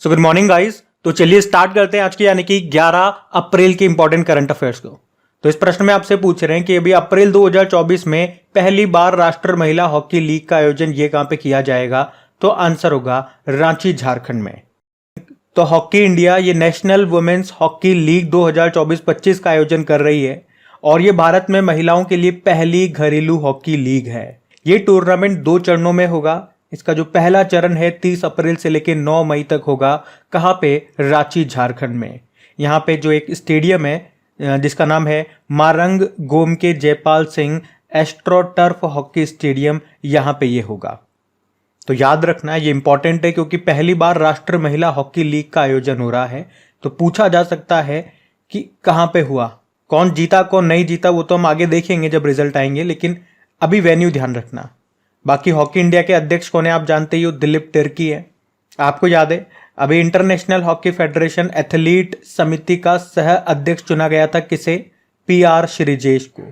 So good morning guys. तो चलिए start करते हैं आज की यानी कि 11 अप्रैल के इंपॉर्टेंट करंट अफेयर्स को। तो इस प्रश्न में आपसे पूछ रहे हैं कि अभी अप्रैल 2024 में पहली बार राष्ट्रीय महिला हॉकी लीग का आयोजन ये कहां पे किया जाएगा? तो आंसर होगा रांची, झारखंड में। तो हॉकी इंडिया ये नेशनल वुमेन्स हॉकी लीग 2024-25 का आयोजन कर रही है और ये भारत में महिलाओं के लिए पहली घरेलू हॉकी लीग है। ये टूर्नामेंट 2 चरणों में होगा। इसका जो पहला चरण है 30 अप्रैल से लेकर 9 मई तक होगा। कहाँ पे? रांची, झारखंड में। यहाँ पे जो एक स्टेडियम है जिसका नाम है मारंग गोम के Jaipal Singh astroturf hockey stadium, यहाँ पे ये होगा। तो याद रखना ये इंपॉर्टेंट है क्योंकि पहली बार राष्ट्रीय महिला हॉकी लीग का आयोजन हो रहा है। तो पूछा जा सकता है कि कहाँ पे हुआ, कौन जीता कौन नहीं जीता, वो तो हम आगे देखेंगे जब रिजल्ट आएंगे, लेकिन अभी वेन्यू ध्यान रखना। बाकी हॉकी इंडिया के अध्यक्ष कौन है आप जानते ही हो, दिलीप तिर्की है। आपको याद है अभी इंटरनेशनल हॉकी फेडरेशन एथलीट समिति का सह अध्यक्ष चुना गया था किसे? PR श्रीजेश को।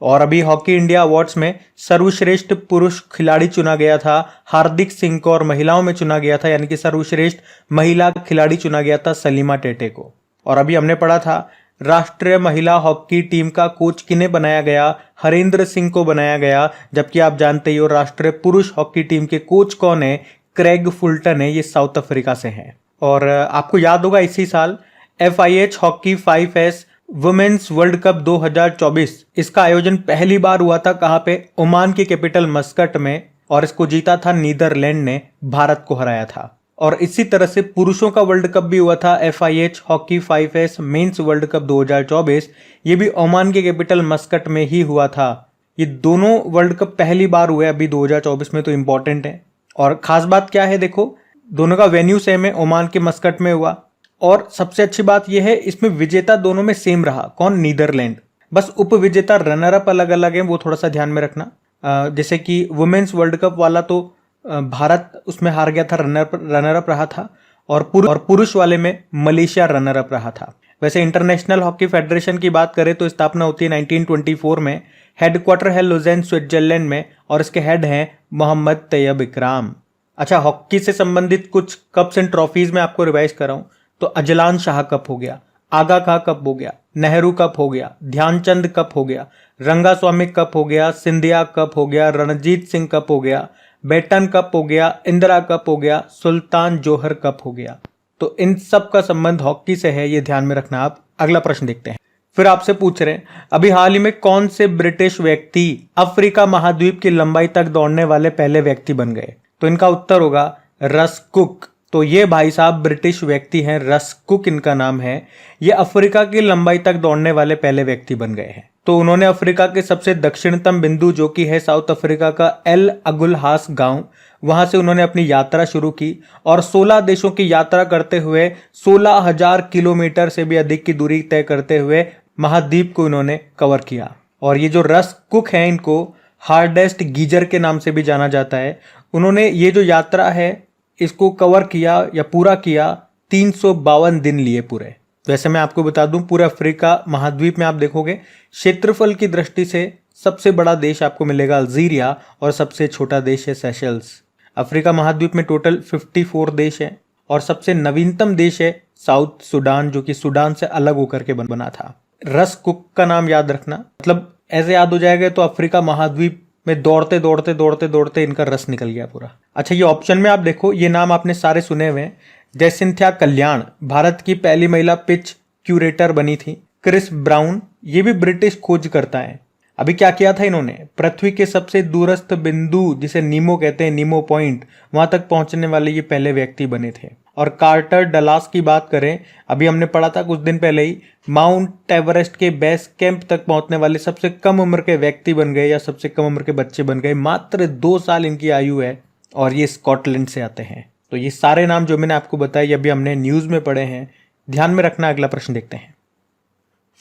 और अभी हॉकी इंडिया अवार्ड्स में सर्वश्रेष्ठ पुरुष खिलाड़ी चुना गया था हार्दिक सिंह को, और महिलाओं में चुना गया था यानी कि सर्वश्रेष्ठ महिला खिलाड़ी चुना गया था सलीमा टेटे को। और अभी हमने पढ़ा था राष्ट्रीय महिला हॉकी टीम का कोच किन्हें बनाया गया? हरेंद्र सिंह को बनाया गया। जबकि आप जानते ही हो राष्ट्रीय पुरुष हॉकी टीम के कोच कौन है? क्रेग फुलटन है, ये साउथ अफ्रीका से हैं। और आपको याद होगा इसी साल FIH hockey 5S women's world cup 2024 इसका आयोजन पहली बार हुआ था। कहाँ पे? ओमान की कैपिटल मस्कट में, और इसको जीता था नीदरलैंड ने, भारत को हराया था। और इसी तरह से पुरुषों का वर्ल्ड कप भी हुआ था FIH hockey 5S mains world cup 2024, ये भी ओमान के कैपिटल मस्कट में ही हुआ था। ये दोनों वर्ल्ड कप पहली बार हुए अभी 2024 में, तो इंपॉर्टेंट है। और खास बात क्या है, देखो दोनों का वेन्यू सेम है, ओमान के मस्कट में हुआ। और सबसे अच्छी बात यह है इसमें विजेता दोनों में सेम रहा। कौन? नीदरलैंड। बस उप विजेता रनर अप अलग अलग है, वो थोड़ा सा ध्यान में रखना। जैसे कि वुमेन्स वर्ल्ड कप वाला तो भारत उसमें हार गया था, रनर अप रहा था, और पुरुष वाले में मलेशिया रनर अप रहा था। वैसे इंटरनेशनल हॉकी फेडरेशन की बात करें तो स्थापना होती है 1924 में। हेडक्वार्टर है लुज़ेन, स्विट्जरलैंड में, और इसके हेड हैं मोहम्मद तैयब इकराम। अच्छा, हॉकी से संबंधित कुछ कप्स एंड ट्रॉफीज में आपको रिवाइज कराऊं तो अजलान शाह कप हो गया, आगा खां कप हो गया, नेहरू कप हो गया, ध्यानचंद कप हो गया, रंगास्वामी कप हो गया, सिंधिया कप हो गया, रणजीत सिंह कप हो गया, बेटन कप हो गया, इंदिरा कप हो गया, सुल्तान जोहर कप हो गया। तो इन सब का संबंध हॉकी से है, ये ध्यान में रखना आप। अगला प्रश्न देखते हैं। फिर आपसे पूछ रहे हैं अभी हाल ही में कौन से ब्रिटिश व्यक्ति अफ्रीका महाद्वीप की लंबाई तक दौड़ने वाले पहले व्यक्ति बन गए? तो इनका उत्तर होगा रस कुक। तो ये भाई साहब ब्रिटिश व्यक्ति हैं, रस कुक इनका नाम है। ये अफ्रीका की लंबाई तक दौड़ने वाले पहले व्यक्ति बन गए हैं। तो उन्होंने अफ्रीका के सबसे दक्षिणतम बिंदु जो कि है साउथ अफ्रीका का एल अगुलहास गांव, वहां से उन्होंने अपनी यात्रा शुरू की और 16 देशों की यात्रा करते हुए 16,000 किलोमीटर से भी अधिक की दूरी तय करते हुए महाद्वीप को इन्होंने कवर किया। और ये जो रस कुक हैं इनको हार्डेस्ट गीजर के नाम से भी जाना जाता है। उन्होंने ये जो यात्रा है इसको कवर किया या पूरा किया 352 दिन लिए पूरे। वैसे मैं आपको बता दूं पूरे अफ्रीका महाद्वीप में आप देखोगे क्षेत्रफल की दृष्टि से सबसे बड़ा देश आपको मिलेगा अल्जीरिया और सबसे छोटा देश है सेशल्स। अफ्रीका महाद्वीप में टोटल 54 देश है और सबसे नवीनतम देश है साउथ सुडान, जो कि सुडान से अलग होकर के बना था। रस कुक का नाम याद रखना, मतलब ऐसे याद हो जाएगा तो अफ्रीका महाद्वीप में दौड़ते दौड़ते दौड़ते दौड़ते इनका रस निकल गया पूरा। अच्छा, ये ऑप्शन में आप देखो, ये नाम आपने सारे सुने हुए हैं। जयसिंथिया कल्याण भारत की पहली महिला पिच क्यूरेटर बनी थी। क्रिस ब्राउन ये भी ब्रिटिश खोजकर्ता है। अभी क्या किया था इन्होंने? पृथ्वी के सबसे दूरस्थ बिंदु जिसे नीमो कहते हैं, नीमो पॉइंट, वहां तक पहुंचने वाले ये पहले व्यक्ति बने थे। और कार्टर डलास की बात करें, अभी हमने पढ़ा था कुछ दिन पहले ही, माउंट एवरेस्ट के बेस कैंप तक पहुंचने वाले सबसे कम उम्र के व्यक्ति बन गए या सबसे कम उम्र के बच्चे बन गए। मात्र 2 साल इनकी आयु है और ये स्कॉटलैंड से आते हैं। तो ये सारे नाम जो मैंने आपको बताए ये अभी हमने न्यूज में पढ़े हैं, ध्यान में रखना। अगला प्रश्न देखते हैं।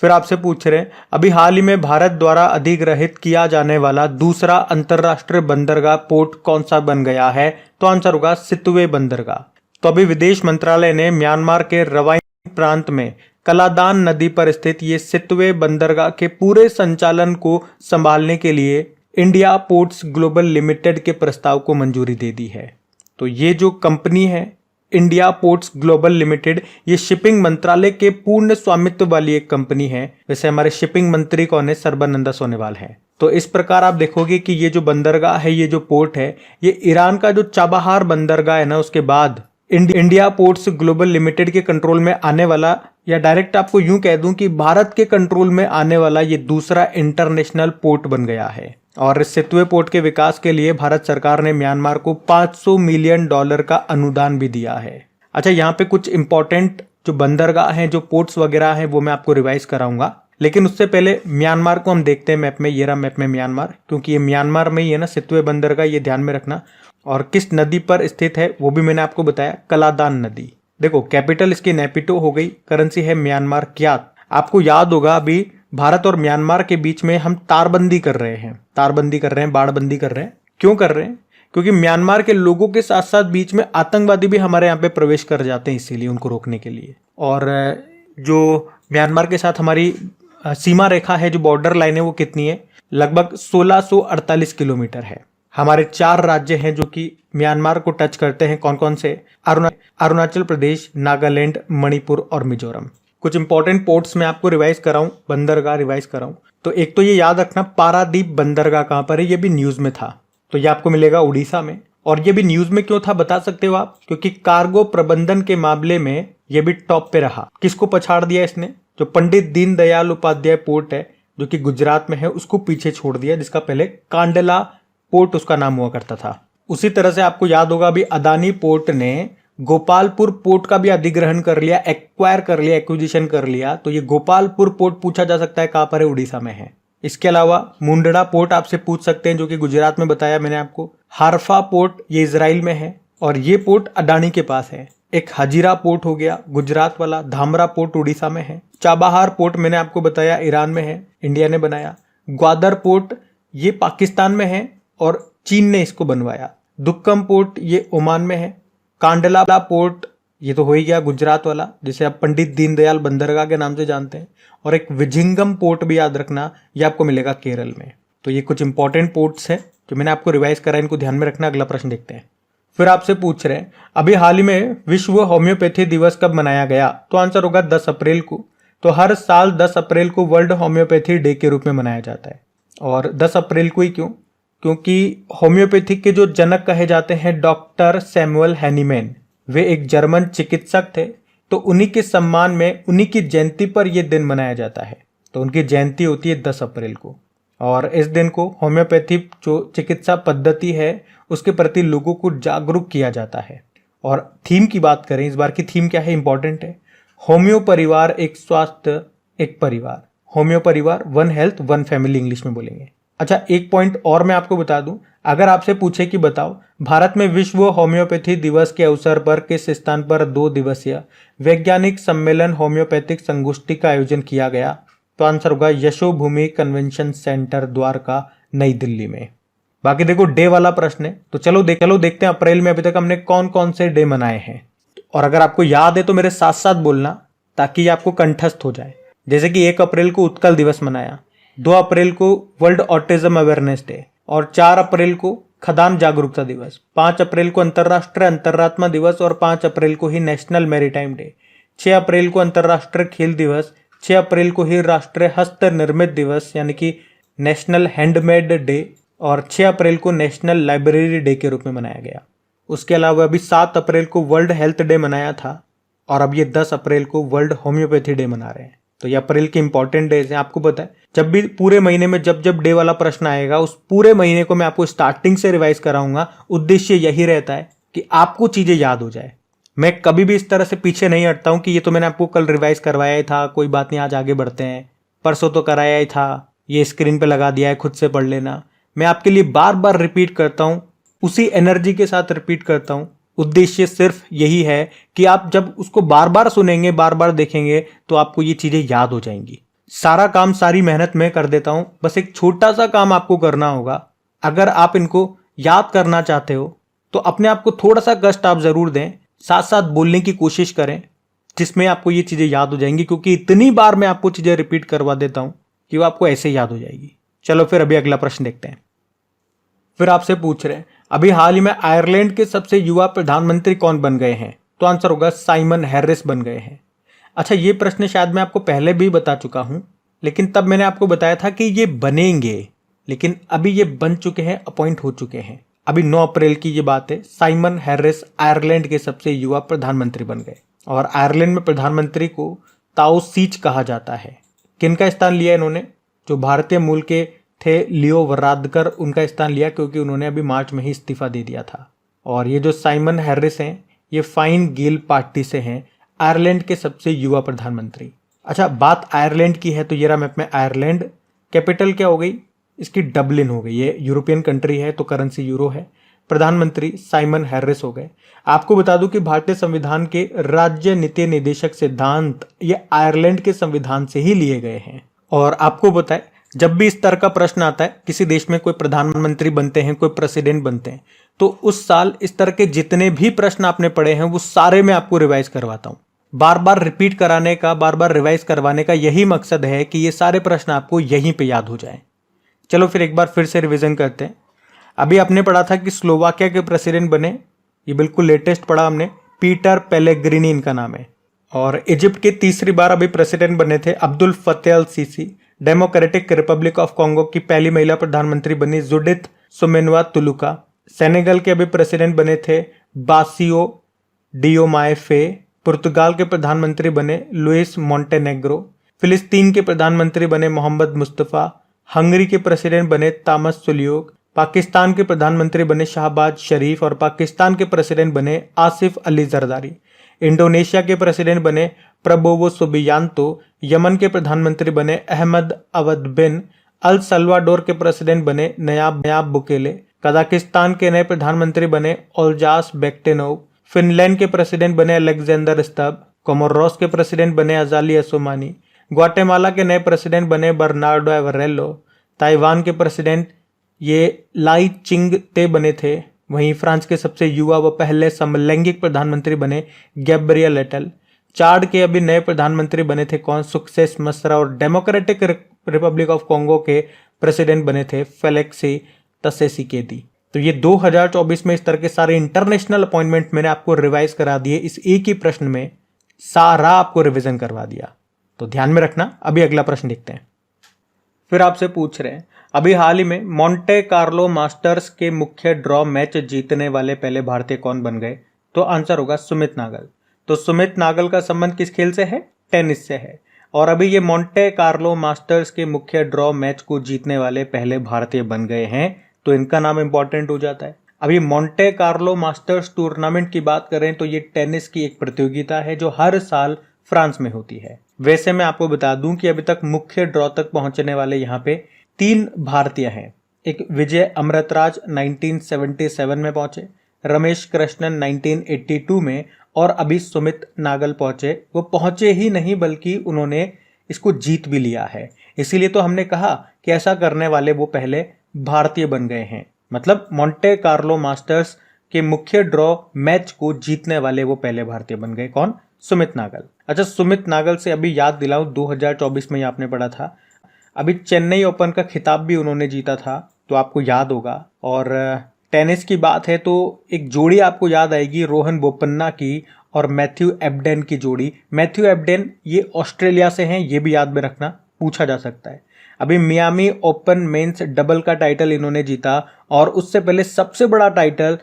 फिर आपसे पूछ रहे हैं अभी हाल ही में भारत द्वारा अधिग्रहित किया जाने वाला दूसरा अंतरराष्ट्रीय बंदरगाह पोर्ट कौन सा बन गया है? तो आंसर होगा सितवे बंदरगाह। तो अभी विदेश मंत्रालय ने म्यांमार के रवाइन प्रांत में कलादान नदी पर स्थित ये सितवे बंदरगाह के पूरे संचालन को संभालने के लिए इंडिया पोर्ट्स ग्लोबल लिमिटेड के प्रस्ताव को मंजूरी दे दी है। तो ये जो कंपनी है इंडिया पोर्ट्स ग्लोबल लिमिटेड ये शिपिंग मंत्रालय के पूर्ण स्वामित्व वाली एक कंपनी है। वैसे हमारे शिपिंग मंत्री कौन है? सर्बानंद सोनोवाल है। तो इस प्रकार आप देखोगे कि ये जो बंदरगाह है, ये जो पोर्ट है, ये ईरान का जो चाबहार बंदरगाह है ना, उसके बाद इंडिया पोर्ट्स ग्लोबल लिमिटेड के कंट्रोल में आने वाला, या डायरेक्ट आपको यूं कह दूं कि भारत के कंट्रोल में आने वाला ये दूसरा इंटरनेशनल पोर्ट बन गया है। और इस सितवे पोर्ट के विकास के लिए भारत सरकार ने म्यांमार को $500 मिलियन का अनुदान भी दिया है। अच्छा, यहाँ पे कुछ इंपॉर्टेंट जो बंदरगाह हैं, जो पोर्ट्स वगैरह हैं, वो मैं आपको रिवाइज कराऊंगा। लेकिन उससे पहले म्यांमार को हम देखते हैं मैप में। ये रहा मैप में म्यांमार, क्योंकि ये म्यांमार में ही है ना सितवे बंदरगाह, ये ध्यान में रखना। और किस नदी पर स्थित है वो भी मैंने आपको बताया, कलादान नदी। देखो, कैपिटल इसकी नेपिटो हो गई, करेंसी है म्यांमार क्यात। आपको याद होगा अभी भारत और म्यांमार के बीच में हम तारबंदी कर रहे हैं, बाड़बंदी कर रहे हैं। क्यों कर रहे हैं? क्योंकि म्यांमार के लोगों के साथ साथ बीच में आतंकवादी भी हमारे यहाँ पे प्रवेश कर जाते हैं, इसीलिए उनको रोकने के लिए। और जो म्यांमार के साथ हमारी सीमा रेखा है, जो बॉर्डर लाइन है, वो कितनी है? लगभग 1648 किलोमीटर है। हमारे 4 राज्य हैं जो कि म्यांमार को टच करते हैं। कौन कौन से? अरुणाचल प्रदेश, नागालैंड, मणिपुर और मिजोरम। कुछ इंपॉर्टेंट पोर्ट्स मैं आपको रिवाइज कराऊं, बंदरगाह रिवाइज कराऊं, तो एक तो ये याद रखना, पारादीप बंदरगाह कहां पर है? ये भी न्यूज में था, तो ये आपको मिलेगा उड़ीसा में। और ये भी न्यूज में क्यों था बता सकते हो आप? क्योंकि कार्गो प्रबंधन के मामले में ये भी टॉप पे रहा। किसको पछाड़ दिया इसने? जो पंडित दीनदयाल उपाध्याय पोर्ट है, जो कि गुजरात में है, उसको पीछे छोड़ दिया, जिसका पहले कांडला पोर्ट उसका नाम हुआ करता था। उसी तरह से आपको याद होगा अभी अदानी पोर्ट ने गोपालपुर पोर्ट का भी अधिग्रहण कर लिया, एक्विजिशन कर लिया। तो ये गोपालपुर पोर्ट पूछा जा सकता है कहां पर है? उड़ीसा में है। इसके अलावा मुंडरा पोर्ट आपसे पूछ सकते हैं, जो कि गुजरात में बताया मैंने आपको। हारफा पोर्ट ये इजराइल में है और ये पोर्ट अडानी के पास है। एक हजीरा पोर्ट हो गया गुजरात वाला, धामरा पोर्ट उड़ीसा में है। चाबहार पोर्ट मैंने आपको बताया ईरान में है, इंडिया ने बनाया। ग्वादर पोर्ट ये पाकिस्तान में है और चीन ने इसको बनवाया। दुक्कम पोर्ट ये ओमान में है। कांडला पोर्ट ये तो हो ही गया गुजरात वाला, जिसे आप पंडित दीनदयाल बंदरगाह के नाम से जानते हैं। और एक विजिंगम पोर्ट भी याद रखना, ये आपको मिलेगा केरल में। तो ये कुछ इंपॉर्टेंट पोर्ट्स हैं जो मैंने आपको रिवाइज करा, इनको ध्यान में रखना। अगला प्रश्न देखते हैं। फिर आपसे पूछ रहे हैं अभी हाल ही में विश्व होम्योपैथी दिवस कब मनाया गया? तो आंसर होगा 10 अप्रैल को। तो हर साल 10 अप्रैल को वर्ल्ड होम्योपैथी डे के रूप में मनाया जाता है। और 10 अप्रैल को ही क्यों? क्योंकि होम्योपैथी के जो जनक कहे जाते हैं डॉक्टर सैमुअल हैनीमैन, वे एक जर्मन चिकित्सक थे। तो उन्हीं के सम्मान में, उन्हीं की जयंती पर यह दिन मनाया जाता है। तो उनकी जयंती होती है 10 अप्रैल को। और इस दिन को होम्योपैथी जो चिकित्सा पद्धति है उसके प्रति लोगों को जागरूक किया जाता है। और थीम की बात करें, इस बार की थीम क्या है? इंपॉर्टेंट है, होम्यो परिवार एक स्वास्थ्य एक परिवार। होम्यो परिवार, 1 हेल्थ 1 फैमिली इंग्लिश में बोलेंगे। अच्छा, एक पॉइंट और मैं आपको बता दूं, अगर आपसे पूछे कि बताओ भारत में विश्व होम्योपैथी दिवस के अवसर पर किस स्थान पर 2 दिवसीय वैज्ञानिक सम्मेलन होम्योपैथिक संगोष्ठी का आयोजन किया गया? तो आंसर होगा यशोभूमि कन्वेंशन सेंटर द्वारका, नई दिल्ली में। बाकी देखो डे वाला प्रश्न है, तो चलो देखते हैं अप्रैल में अभी तक हमने कौन कौन से डे मनाए हैं। और अगर आपको याद है तो मेरे साथ साथ बोलना, ताकि आपको कंठस्थ हो जाए। जैसे कि 1 अप्रैल को उत्कल दिवस मनाया, 2 अप्रैल को वर्ल्ड ऑटिज्म अवेयरनेस डे, और 4 अप्रैल को खदान जागरूकता दिवस, 5 अप्रैल को अंतर्राष्ट्रीय अंतर्रात्मा दिवस और 5 अप्रैल को ही नेशनल मैरीटाइम डे, 6 अप्रैल को अंतर्राष्ट्रीय खेल दिवस, 6 अप्रैल को ही राष्ट्रीय हस्त निर्मित दिवस यानी कि नेशनल हैंडमेड डे, और 6 अप्रैल को नेशनल लाइब्रेरी डे के रूप में मनाया गया। उसके अलावा अभी 7 अप्रैल को वर्ल्ड हेल्थ डे मनाया था, और अब ये 10 अप्रैल को वर्ल्ड होम्योपैथी डे मना रहे हैं। तो ये अप्रैल के इंपॉर्टेंट डेज हैं। आपको पता है जब भी पूरे महीने में जब डे वाला प्रश्न आएगा, उस पूरे महीने को मैं आपको स्टार्टिंग से रिवाइज कराऊंगा। उद्देश्य यही रहता है कि आपको चीजें याद हो जाए। मैं कभी भी इस तरह से पीछे नहीं हटता हूं कि ये तो मैंने आपको कल रिवाइज करवाया ही था, कोई बात नहीं, आज आगे बढ़ते हैं, परसों तो कराया ही था, ये स्क्रीन पे लगा दिया है, खुद से पढ़ लेना। मैं आपके लिए बार बार रिपीट करता हूं, उसी एनर्जी के साथ रिपीट करता हूं। उद्देश्य सिर्फ यही है कि आप जब उसको बार बार सुनेंगे, बार बार देखेंगे, तो आपको ये चीजें याद हो जाएंगी। सारा काम, सारी मेहनत मैं कर देता हूं, बस एक छोटा सा काम आपको करना होगा। अगर आप इनको याद करना चाहते हो तो अपने आप को थोड़ा सा कष्ट आप जरूर दें, साथ साथ बोलने की कोशिश करें, जिसमें आपको ये चीजें याद हो जाएंगी। क्योंकि इतनी बार मैं आपको चीजें रिपीट करवा देता हूं कि वो आपको ऐसे याद हो जाएगी। चलो फिर अभी अगला प्रश्न देखते हैं। फिर आपसे पूछ रहे हैं अभी हाल ही में आयरलैंड के सबसे युवा प्रधानमंत्री कौन बन गए हैं? तो आंसर होगा साइमन हैरिस बन गए हैं। अच्छा, ये प्रश्न शायद मैं आपको पहले भी बता चुका हूं, लेकिन तब मैंने आपको बताया था कि ये बनेंगे, लेकिन अभी ये बन चुके हैं, अपॉइंट हो चुके हैं। अभी 9 अप्रैल की ये बात है। साइमन हैरिस आयरलैंड के सबसे युवा प्रधानमंत्री बन गए और आयरलैंड में प्रधानमंत्री को ताओसीच कहा जाता है। किनका स्थान लिया इन्होंने? जो भारतीय मूल के थे लियो वरादकर, उनका स्थान लिया, क्योंकि उन्होंने अभी मार्च में ही इस्तीफा दे दिया था। और ये जो साइमन हैरिस हैं, ये फाइन गेल पार्टी से हैं, आयरलैंड के सबसे युवा प्रधानमंत्री। अच्छा, बात आयरलैंड की है तो ये रहा मैप में आयरलैंड। कैपिटल क्या हो गई इसकी? डबलिन हो गई। ये यूरोपियन कंट्री है तो करेंसी यूरो है। प्रधानमंत्री साइमन हैरिस हो गए। आपको बता दूं कि भारतीय संविधान के राज्य नीति निदेशक सिद्धांत ये आयरलैंड के संविधान से ही लिए गए हैं। और आपको बताए, जब भी इस तरह का प्रश्न आता है, किसी देश में कोई प्रधानमंत्री बनते हैं, कोई प्रेसिडेंट बनते हैं, तो उस साल इस तरह के जितने भी प्रश्न आपने पढ़े हैं वो सारे मैं आपको रिवाइज करवाता हूं। बार बार रिपीट कराने का, बार बार रिवाइज करवाने का यही मकसद है कि ये सारे प्रश्न आपको यहीं पे याद हो जाए। चलो फिर एक बार फिर से रिवीजन करते हैं। अभी आपने पढ़ा था कि स्लोवाकिया के प्रेसिडेंट बने, ये बिल्कुल लेटेस्ट पढ़ा हमने, पीटर पेलेग्रिनी इनका नाम है। और इजिप्ट के तीसरी बार अभी प्रेसिडेंट बने थे Abdel Fattah al Sisi. Democratic Republic of Congo की पहली महिला प्रधानमंत्री बनी जुडिथ सुमेनवा तुलुका। सेनेगल के अभी प्रेसिडेंट बने थे बासियो डियोमाए फे। पुर्तगाल के प्रधानमंत्री बने लुइस मोंटेनेग्रो। फिलिस्तीन के प्रधानमंत्री बने मोहम्मद मुस्तफ़ा। हंगरी के प्रेसिडेंट बने तामस सुलियोग। पाकिस्तान के प्रधानमंत्री बने शहबाज शरीफ और पाकिस्तान के प्रेसिडेंट बने आसिफ अली जरदारी। इंडोनेशिया के प्रेसिडेंट बने प्रबोवो सुबियांतो। यमन के प्रधानमंत्री बने अहमद अवद बिन। अल सल्वाडोर के प्रेसिडेंट बने नयाब बुकेले। कजाकिस्तान के नए प्रधानमंत्री बने ओल्जास बेक्टेनोव। फिनलैंड के प्रेसिडेंट बने अलेक्जेंडर स्तब। कोमोरोस के प्रेसिडेंट बने अजाली असोमानी। ग्वाटेमाला के नए प्रेसिडेंट बने बर्नार्डो एवरेलो। ताइवान के प्रेसिडेंट ये लाई चिंग ते बने थे। वहीं फ्रांस के सबसे युवा व पहले समलैंगिक प्रधानमंत्री बने गैब्रियल एटल। चाड के अभी नए प्रधानमंत्री बने थे कौन? सुक्सेस मसरा। और डेमोक्रेटिक रिपब्लिक ऑफ कॉन्गो के प्रेसिडेंट बने थे फेलिक्सी त्सेसिकेदी। तो ये 2024 में इस तरह के सारे इंटरनेशनल अपॉइंटमेंट मैंने आपको रिवाइज करा दिए। इस एक ही प्रश्न में सारा आपको रिवीजन करवा दिया, तो ध्यान में रखना। अभी अगला प्रश्न देखते हैं। फिर आपसे पूछ रहे हैं, अभी हाल ही में मोंटे कार्लो मास्टर्स के मुख्य ड्रॉ मैच जीतने वाले पहले भारतीय कौन बन गए? तो आंसर होगा सुमित नागल। तो सुमित नागल का संबंध किस खेल से है? टेनिस से है। और अभी ये मोंटे कार्लो मास्टर्स के मुख्य ड्रॉ मैच को जीतने वाले पहले भारतीय बन गए हैं, तो इनका नाम इंपॉर्टेंट हो जाता है। अभी मोंटे कार्लो मास्टर्स टूर्नामेंट की बात करें तो ये टेनिस की एक प्रतियोगिता है जो हर साल फ्रांस में होती है। वैसे मैं आपको बता दूं कि अभी तक मुख्य ड्रॉ तक पहुंचने वाले यहाँ पे 3 भारतीय हैं। एक विजय अमृतराज 1977 में पहुंचे, रमेश कृष्णन 1982 में, और अभी सुमित नागल पहुंचे। वो पहुंचे ही नहीं बल्कि उन्होंने इसको जीत भी लिया है। इसीलिए तो हमने कहा कि ऐसा करने वाले वो पहले भारतीय बन गए हैं। मतलब मोंटे कार्लो मास्टर्स के मुख्य ड्रॉ मैच को जीतने वाले वो पहले भारतीय बन गए। कौन? सुमित नागल। अच्छा, सुमित नागल से अभी याद दिलाऊं, 2024 में आपने पढ़ा था, अभी चेन्नई ओपन का खिताब भी उन्होंने जीता था, तो आपको याद होगा। और टेनिस की बात है तो एक जोड़ी आपको याद आएगी, रोहन बोपन्ना की और मैथ्यू एबडेन की जोड़ी। मैथ्यू एबडेन ये ऑस्ट्रेलिया से हैं, ये भी याद में रखना, पूछा जा सकता है। अभी मियामी ओपन मेंस डबल का टाइटल इन्होंने जीता, और उससे पहले सबसे बड़ा टाइटल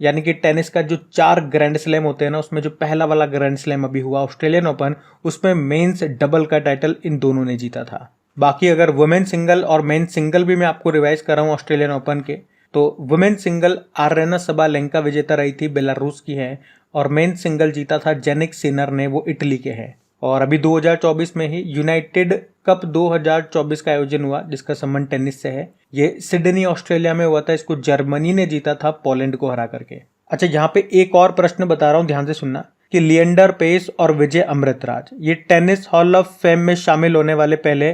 यानी कि टेनिस का जो 4 ग्रैंड स्लैम होते हैं ना, उसमें जो पहला वाला ग्रैंड स्लैम अभी हुआ ऑस्ट्रेलियन ओपन, उसमें मेंस डबल का टाइटल इन दोनों ने जीता था। बाकी अगर वुमेन सिंगल और मेन सिंगल भी मैं आपको रिवाइज कर रहा हूँ ऑस्ट्रेलियन ओपन के, तो वुमेन सिंगल आरेना सबालेंका विजेता रही थी, बेलारूस की है, और मेन सिंगल जीता था जेनिक सिनर ने, वो इटली के हैं। और अभी 2024 में ही यूनाइटेड कप 2024 का आयोजन हुआ जिसका संबंध टेनिस से है। ये सिडनी ऑस्ट्रेलिया में हुआ था, इसको जर्मनी ने जीता था पोलैंड को हरा करके। अच्छा, यहाँ पे एक और प्रश्न बता रहा हूँ, ध्यान से सुनना, कि लिएंडर पेस और विजय अमृतराज ये टेनिस हॉल ऑफ फेम में शामिल होने वाले पहले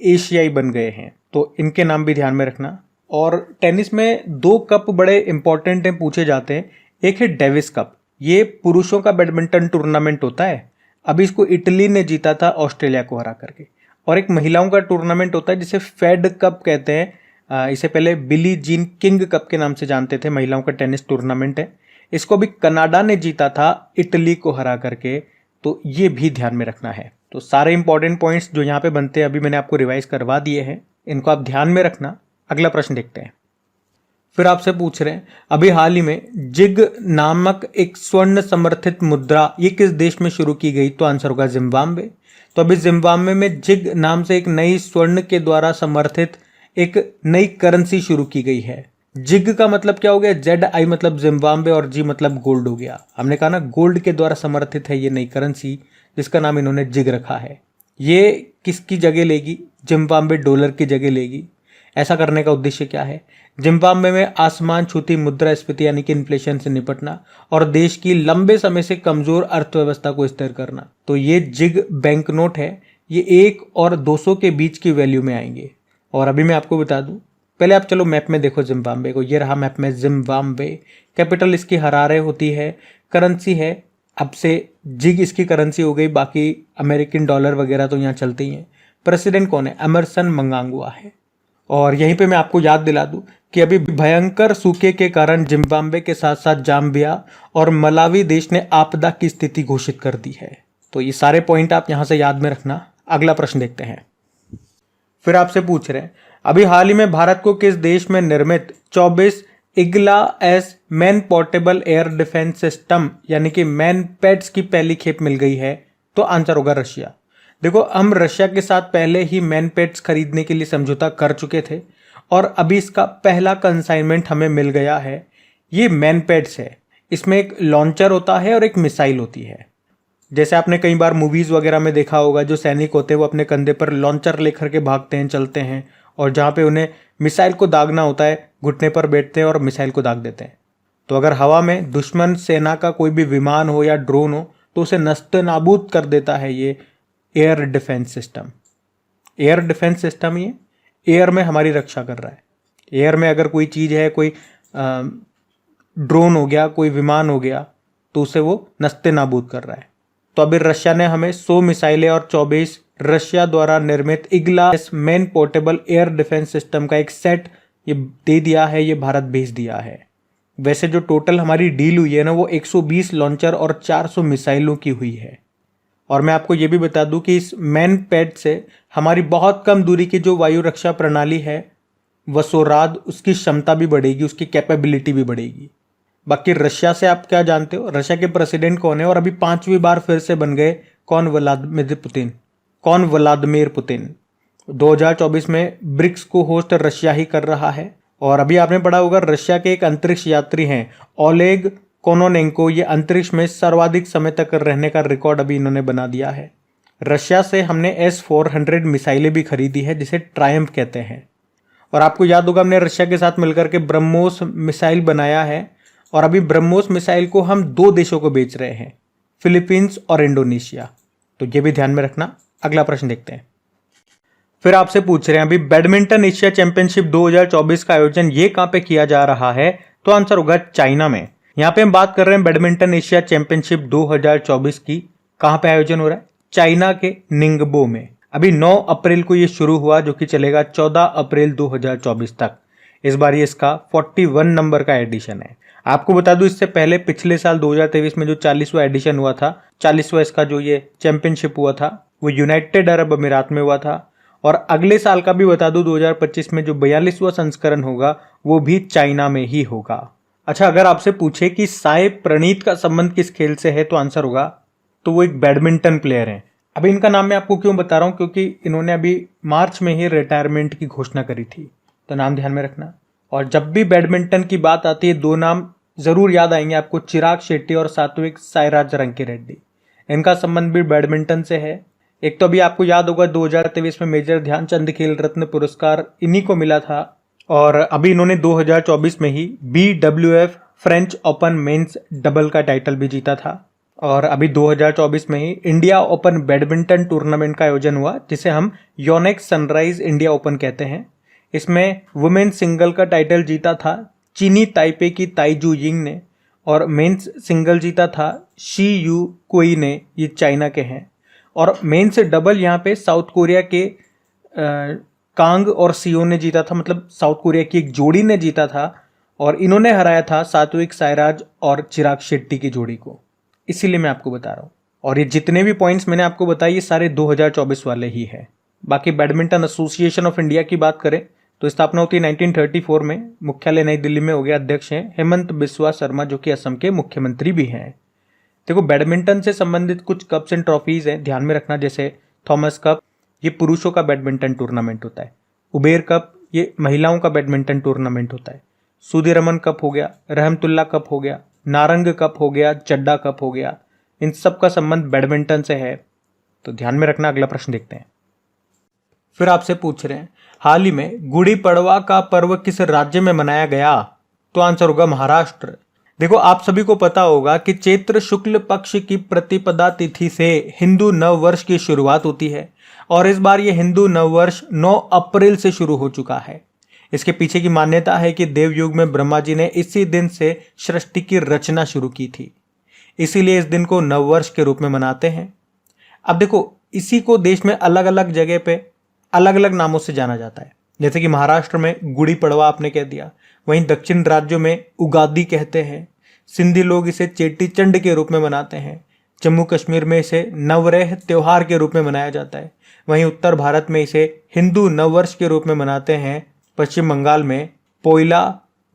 एशियाई बन गए हैं, तो इनके नाम भी ध्यान में रखना। और टेनिस में 2 कप बड़े इंपॉर्टेंट हैं, पूछे जाते हैं। एक है डेविस कप, ये पुरुषों का बैडमिंटन टूर्नामेंट होता है, अभी इसको इटली ने जीता था ऑस्ट्रेलिया को हरा करके। और एक महिलाओं का टूर्नामेंट होता है जिसे फेड कप कहते हैं, इसे पहले बिली जीन किंग कप के नाम से जानते थे, महिलाओं का टेनिस टूर्नामेंट है। इसको भी कनाडा ने जीता था इटली को हरा करके, तो ये भी ध्यान में रखना है। तो सारे इंपॉर्टेंट पॉइंट्स जो यहाँ पे बनते हैं अभी मैंने आपको रिवाइज करवा दिए हैं, इनको आप ध्यान में रखना। अगला प्रश्न देखते हैं। फिर आपसे पूछ रहे हैं अभी हाल ही में जिग नामक एक स्वर्ण समर्थित मुद्रा ये किस देश में शुरू की गई? तो आंसर होगा जिम्बाब्वे। तो अभी जिम्बाब्वे में जिग नाम से एक नई स्वर्ण के द्वारा समर्थित एक नई करेंसी शुरू की गई है। जिग का मतलब क्या हो गया? ZI मतलब जिम्बाब्वे और जी मतलब गोल्ड हो गया। हमने कहा ना गोल्ड के द्वारा समर्थित है ये नई करेंसी जिसका नाम इन्होंने जिग रखा है। ये किसकी जगह लेगी? जिम्बाब्वे डॉलर की जगह लेगी। ऐसा करने का उद्देश्य क्या है? जिम्बाब्वे में आसमान छूती मुद्रास्फीति यानी कि इन्फ्लेशन से निपटना और देश की लंबे समय से कमजोर अर्थव्यवस्था को स्थिर करना। तो ये जिग बैंक नोट है, ये 1 और 200 के बीच की वैल्यू में आएंगे। और अभी मैं आपको बता दूं, पहले आप चलो मैप में देखो जिम्बाब्वे को। ये रहा मैप में जिम्बाब्वे। कैपिटल इसकी हरारे होती है, करेंसी है अब से जिग इसकी करेंसी हो गई, बाकी अमेरिकन डॉलर वगैरह तो यहाँ चलते ही हैं। प्रेसिडेंट कौन है? एमरसन मंगांगुआ है। और यहीं पे मैं आपको याद दिला दूं कि अभी भयंकर सूखे के कारण जिम्बाब्वे के साथ साथ जाम्बिया और मलावी देश ने आपदा की स्थिति घोषित कर दी है। तो ये सारे पॉइंट आप यहां से याद में रखना। अगला प्रश्न देखते हैं। फिर आपसे पूछ रहे हैं अभी हाल ही में भारत को किस देश में निर्मित 24 Igla S man portable air defence system यानी कि मैन पैड्स की पहली खेप मिल गई है? तो आंसर होगा रशिया। देखो हम रशिया के साथ पहले ही मैन पैड्स खरीदने के लिए समझौता कर चुके थे और अभी इसका पहला कंसाइनमेंट हमें मिल गया है। ये मैन पैड्स है, इसमें एक लॉन्चर होता है और एक मिसाइल होती है। जैसे आपने कई बार मूवीज वगैरह में देखा होगा, जो सैनिक होते हैं वो अपने कंधे पर लॉन्चर लेकर के भागते हैं, चलते हैं, और जहाँ पे उन्हें मिसाइल को दागना होता है घुटने पर बैठते हैं और मिसाइल को दाग देते हैं। तो अगर हवा में दुश्मन सेना का कोई भी विमान हो या ड्रोन हो तो उसे नस्ते नाबूद कर देता है ये air defence system. Air defence system ये एयर में हमारी रक्षा कर रहा है। एयर में अगर कोई चीज़ है, कोई ड्रोन हो गया, कोई विमान हो गया, तो उसे वो नस्ते नाबूद कर रहा है। तो अभी रशिया ने हमें 100 मिसाइलें और 24 रशिया द्वारा निर्मित Igla man portable air defence system का एक सेट ये दे दिया है, ये भारत भेज दिया है। वैसे जो टोटल हमारी डील हुई है ना वो 120 लॉन्चर और 400 मिसाइलों की हुई है। और मैं आपको ये भी बता दूं कि इस मैन पैड से हमारी बहुत कम दूरी की जो वायु रक्षा प्रणाली है वसोराद, उसकी क्षमता भी बढ़ेगी, उसकी कैपेबिलिटी भी बढ़ेगी। बाकी रशिया से आप क्या जानते हो? रशिया के प्रेसिडेंट कौन है? और अभी 5वीं बार फिर से बन गए कौन? Vladimir Putin. 2024 में ब्रिक्स को होस्ट रशिया ही कर रहा है। और अभी आपने पढ़ा होगा रशिया के एक अंतरिक्ष यात्री हैं ओलेग कोनोनेंको, ये अंतरिक्ष में सर्वाधिक समय तक रहने का रिकॉर्ड अभी इन्होंने बना दिया है। रशिया से हमने S-400 मिसाइलें भी खरीदी है जिसे ट्रायम्फ कहते हैं। और आपको याद होगा हमने रशिया के साथ मिलकर के ब्रह्मोस मिसाइल बनाया है और अभी ब्रह्मोस मिसाइल को हम 2 देशों को बेच रहे हैं, फिलीपींस और इंडोनेशिया। तो ये भी ध्यान में रखना। अगला प्रश्न देखते हैं। फिर आपसे पूछ रहे हैं अभी बैडमिंटन एशिया चैंपियनशिप 2024 का आयोजन ये कहां पे किया जा रहा है? तो आंसर होगा चाइना में। यहाँ पे हम बात कर रहे हैं बैडमिंटन एशिया चैंपियनशिप 2024 की। कहां पे आयोजन हो रहा है? चाइना के निंगबो में। अभी 9 अप्रैल को ये शुरू हुआ जो कि चलेगा 14 अप्रैल 2024 तक। इस बार ये इसका 41 नंबर का एडिशन है। आपको बता दूं इससे पहले पिछले साल 2023 में जो 40वां एडिशन हुआ था, 40वां इसका जो ये चैंपियनशिप हुआ था वो यूनाइटेड अरब अमीरात में हुआ था। और अगले साल का भी बता दूं 2025 में जो 42वां संस्करण होगा वो भी चाइना में ही होगा। अच्छा, अगर आपसे पूछे कि साई प्रणीत का संबंध किस खेल से है तो आंसर होगा तो वो एक बैडमिंटन प्लेयर हैं। अभी इनका नाम मैं आपको क्यों बता रहा हूं? क्योंकि इन्होंने अभी मार्च में ही रिटायरमेंट की घोषणा करी थी, तो नाम ध्यान में रखना। और जब भी बैडमिंटन की बात आती है 2 नाम जरूर याद आएंगे आपको, चिराग शेट्टी और सात्विक साईराज रंकीरेड्डी। इनका संबंध भी बैडमिंटन से है। एक तो अभी आपको याद होगा 2023 में मेजर ध्यानचंद खेल रत्न पुरस्कार इन्हीं को मिला था। और अभी इन्होंने 2024 में ही BWF French open men's double का टाइटल भी जीता था। और अभी 2024 में ही इंडिया ओपन बैडमिंटन टूर्नामेंट का आयोजन हुआ जिसे हम योनेक्स सनराइज इंडिया ओपन कहते हैं। इसमें वुमेन सिंगल का टाइटल जीता था चीनी ताइपे की ताइजू यिंग ने और मेंस सिंगल जीता था शी यू कोई ने, ये चाइना के हैं। और मेंस डबल यहाँ पे साउथ कोरिया के कांग और सीओ ने जीता था, मतलब साउथ कोरिया की एक जोड़ी ने जीता था। और इन्होंने हराया था सात्विक साईराज और चिराग शेट्टी की जोड़ी को, इसीलिए मैं आपको बता रहा हूँ। और ये जितने भी पॉइंट्स मैंने आपको बताए ये सारे 2024 वाले ही है। बाकी बैडमिंटन एसोसिएशन ऑफ इंडिया की बात करें तो स्थापना होती है 1934 में, मुख्यालय नई दिल्ली में हो गया। अध्यक्ष हैं हेमंत बिस्वा शर्मा जो कि असम के मुख्यमंत्री भी हैं। देखो बैडमिंटन से संबंधित कुछ कप्स एंड ट्रॉफीज हैं, ध्यान में रखना, जैसे थॉमस कप, ये पुरुषों का बैडमिंटन टूर्नामेंट होता है। उबेर कप, ये महिलाओं का बैडमिंटन टूर्नामेंट होता है। सुधीरमन कप हो गया, रहमतुल्ला कप हो गया, नारंग कप हो गया, चड्डा कप हो गया, इन सब का संबंध बैडमिंटन से है, तो ध्यान में रखना। अगला प्रश्न देखते हैं। फिर आपसे पूछ रहे हैं हाल ही में गुड़ी पड़वा का पर्व किस राज्य में मनाया गया, तो आंसर होगा महाराष्ट्र। देखो आप सभी को पता होगा कि चैत्र शुक्ल पक्ष की प्रतिपदा तिथि से हिंदू नव वर्ष की शुरुआत होती है और इस बार ये हिंदू नव वर्ष 9 अप्रैल से शुरू हो चुका है। इसके पीछे की मान्यता है कि देवयुग में ब्रह्मा जी ने इसी दिन से सृष्टि की रचना शुरू की थी, इसीलिए इस दिन को नववर्ष के रूप में मनाते हैं। अब देखो इसी को देश में अलग अलग जगह पे अलग अलग नामों से जाना जाता है, जैसे कि महाराष्ट्र में गुड़ी पड़वा आपने कह दिया, वहीं दक्षिण राज्यों में उगादी कहते हैं, सिंधी लोग इसे चेटी चंड के रूप में मनाते हैं, जम्मू कश्मीर में इसे नवरेह त्योहार के रूप में मनाया जाता है, वहीं उत्तर भारत में इसे हिंदू नववर्ष के रूप में मनाते हैं, पश्चिम बंगाल में पोइला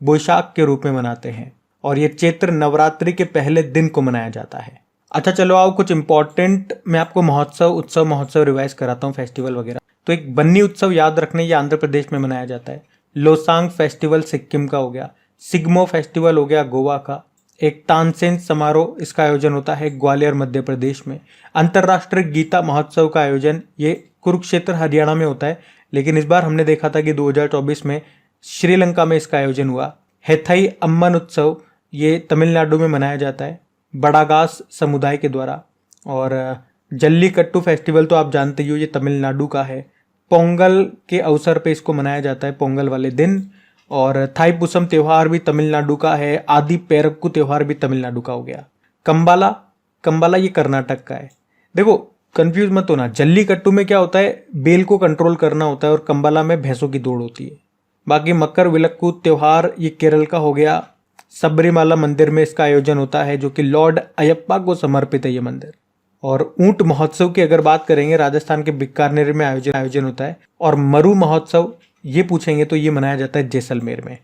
बोईशाख के रूप में मनाते हैं और ये चैत्र नवरात्रि के पहले दिन को मनाया जाता है। अच्छा चलो आओ कुछ इंपॉर्टेंट मैं आपको महोत्सव रिवाइज कराता हूँ, फेस्टिवल वगैरह। तो एक बन्नी उत्सव याद रखने, ये आंध्र प्रदेश में मनाया जाता है। लोसांग फेस्टिवल सिक्किम का हो गया। सिग्मो फेस्टिवल हो गया गोवा का। एक तानसेन समारोह, इसका आयोजन होता है ग्वालियर मध्य प्रदेश में। अंतर्राष्ट्रीय गीता महोत्सव का आयोजन ये कुरुक्षेत्र हरियाणा में होता है, लेकिन इस बार हमने देखा था कि 2024 में श्रीलंका में इसका आयोजन हुआ। हैथई अम्मन उत्सव ये तमिलनाडु में मनाया जाता है बड़ागास समुदाय के द्वारा। और जल्लीकट्टू फेस्टिवल तो आप जानते ही हो, ये तमिलनाडु का है। पोंगल के अवसर पे इसको मनाया जाता है, पोंगल वाले दिन। और थाईपुसम त्यौहार भी तमिलनाडु का है। आदि पेरक्कू त्यौहार भी तमिलनाडु का हो गया। कंबाला ये कर्नाटक का है। देखो कंफ्यूज मत होना, जल्लीकट्टू में क्या होता है, बेल को कंट्रोल करना होता है और कंबाला में भैंसों की दौड़ होती है। बाकी मकर विलक्कू त्यौहार ये केरल का हो गया। सबरीमाला मंदिर में इसका आयोजन होता है जो कि लॉर्ड अयप्पा को समर्पित है ये मंदिर। और ऊंट महोत्सव की अगर बात करेंगे, राजस्थान के बीकानेर में आयोजन होता है। और मरु महोत्सव ये पूछेंगे तो ये मनाया जाता है जैसलमेर में।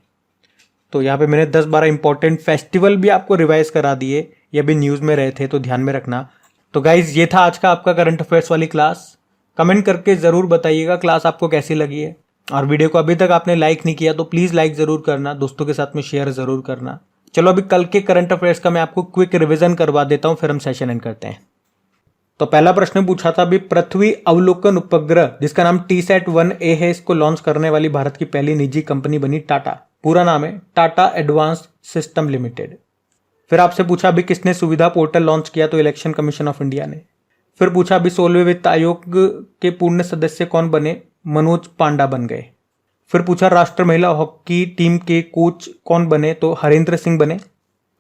तो यहाँ पे मैंने 10-12 इंपॉर्टेंट फेस्टिवल भी आपको रिवाइज करा दिए, ये भी न्यूज़ में रहे थे तो ध्यान में रखना। तो गाइज ये था आज का आपका करंट अफेयर्स वाली क्लास। कमेंट करके ज़रूर बताइएगा क्लास आपको कैसी लगी है। और वीडियो को अभी तक आपने लाइक नहीं किया तो प्लीज़ लाइक ज़रूर करना, दोस्तों के साथ में शेयर ज़रूर करना। चलो अभी कल के करंट अफेयर्स का मैं आपको क्विक रिवीजन करवा देता हूँ, फिर हम सेशन एंड करते हैं। तो पहला प्रश्न पूछा था अभी, पृथ्वी अवलोकन उपग्रह जिसका नाम TSAT-1A है, इसको लॉन्च करने वाली भारत की पहली निजी कंपनी बनी टाटा। पूरा नाम है टाटा एडवांस्ड सिस्टम लिमिटेड। फिर आपसे पूछा अभी किसने सुविधा पोर्टल लॉन्च किया, तो इलेक्शन कमीशन ऑफ इंडिया ने। फिर पूछा अभी 16वें वित्त आयोग के पूर्ण सदस्य कौन बने, मनोज पांडा बन गए। फिर पूछा राष्ट्रीय महिला हॉकी टीम के कोच कौन बने, तो हरेंद्र सिंह बने।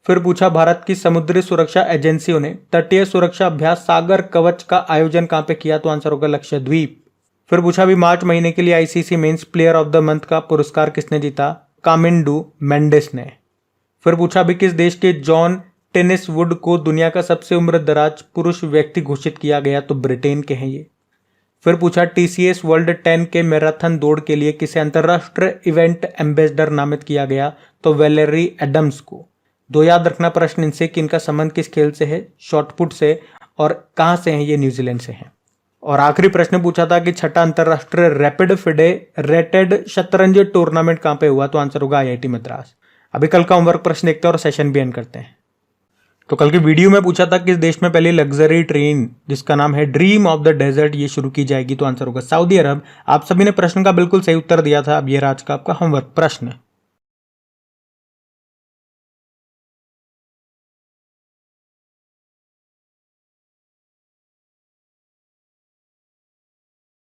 फिर पूछा भारत की समुद्री सुरक्षा एजेंसियों ने तटीय सुरक्षा अभ्यास सागर कवच का आयोजन कहां पे किया, तो आंसर होगा लक्षद्वीप। फिर पूछा अभी मार्च महीने के लिए ICC men's player of the month का पुरस्कार किसने जीता, कामिंडू मेंडिस ने। फिर पूछा अभी किस देश के जॉन टेनिस वुड को दुनिया का सबसे उम्रदराज पुरुष व्यक्ति घोषित किया गया, तो ब्रिटेन के हैं ये। फिर पूछा TCS वर्ल्ड 10 के मैराथन दौड़ के लिए किसे अंतरराष्ट्रीय इवेंट एम्बेसडर नामित किया गया, तो वैलेरी एडम्स को। दो याद रखना प्रश्न इनसे कि इनका संबंध किस खेल से है, शॉटपुट से, और कहां से हैं ये, न्यूजीलैंड से हैं। और आखिरी प्रश्न पूछा था कि छठा अंतरराष्ट्रीय रैपिड फेडरेटेड शतरंज टूर्नामेंट कहां पे हुआ, तो आंसर होगा IIT मद्रास। अभी कल का होमवर्क प्रश्न देखते हैं और सेशन भी एंड करते हैं। तो कल की वीडियो में पूछा था किस देश में पहली लग्जरी ट्रेन जिसका नाम है ड्रीम ऑफ द डेजर्ट ये शुरू की जाएगी, तो आंसर होगा सऊदी अरब। आप सभी ने प्रश्न का बिल्कुल सही उत्तर दिया था। अब ये आज का आपका होमवर्क प्रश्न।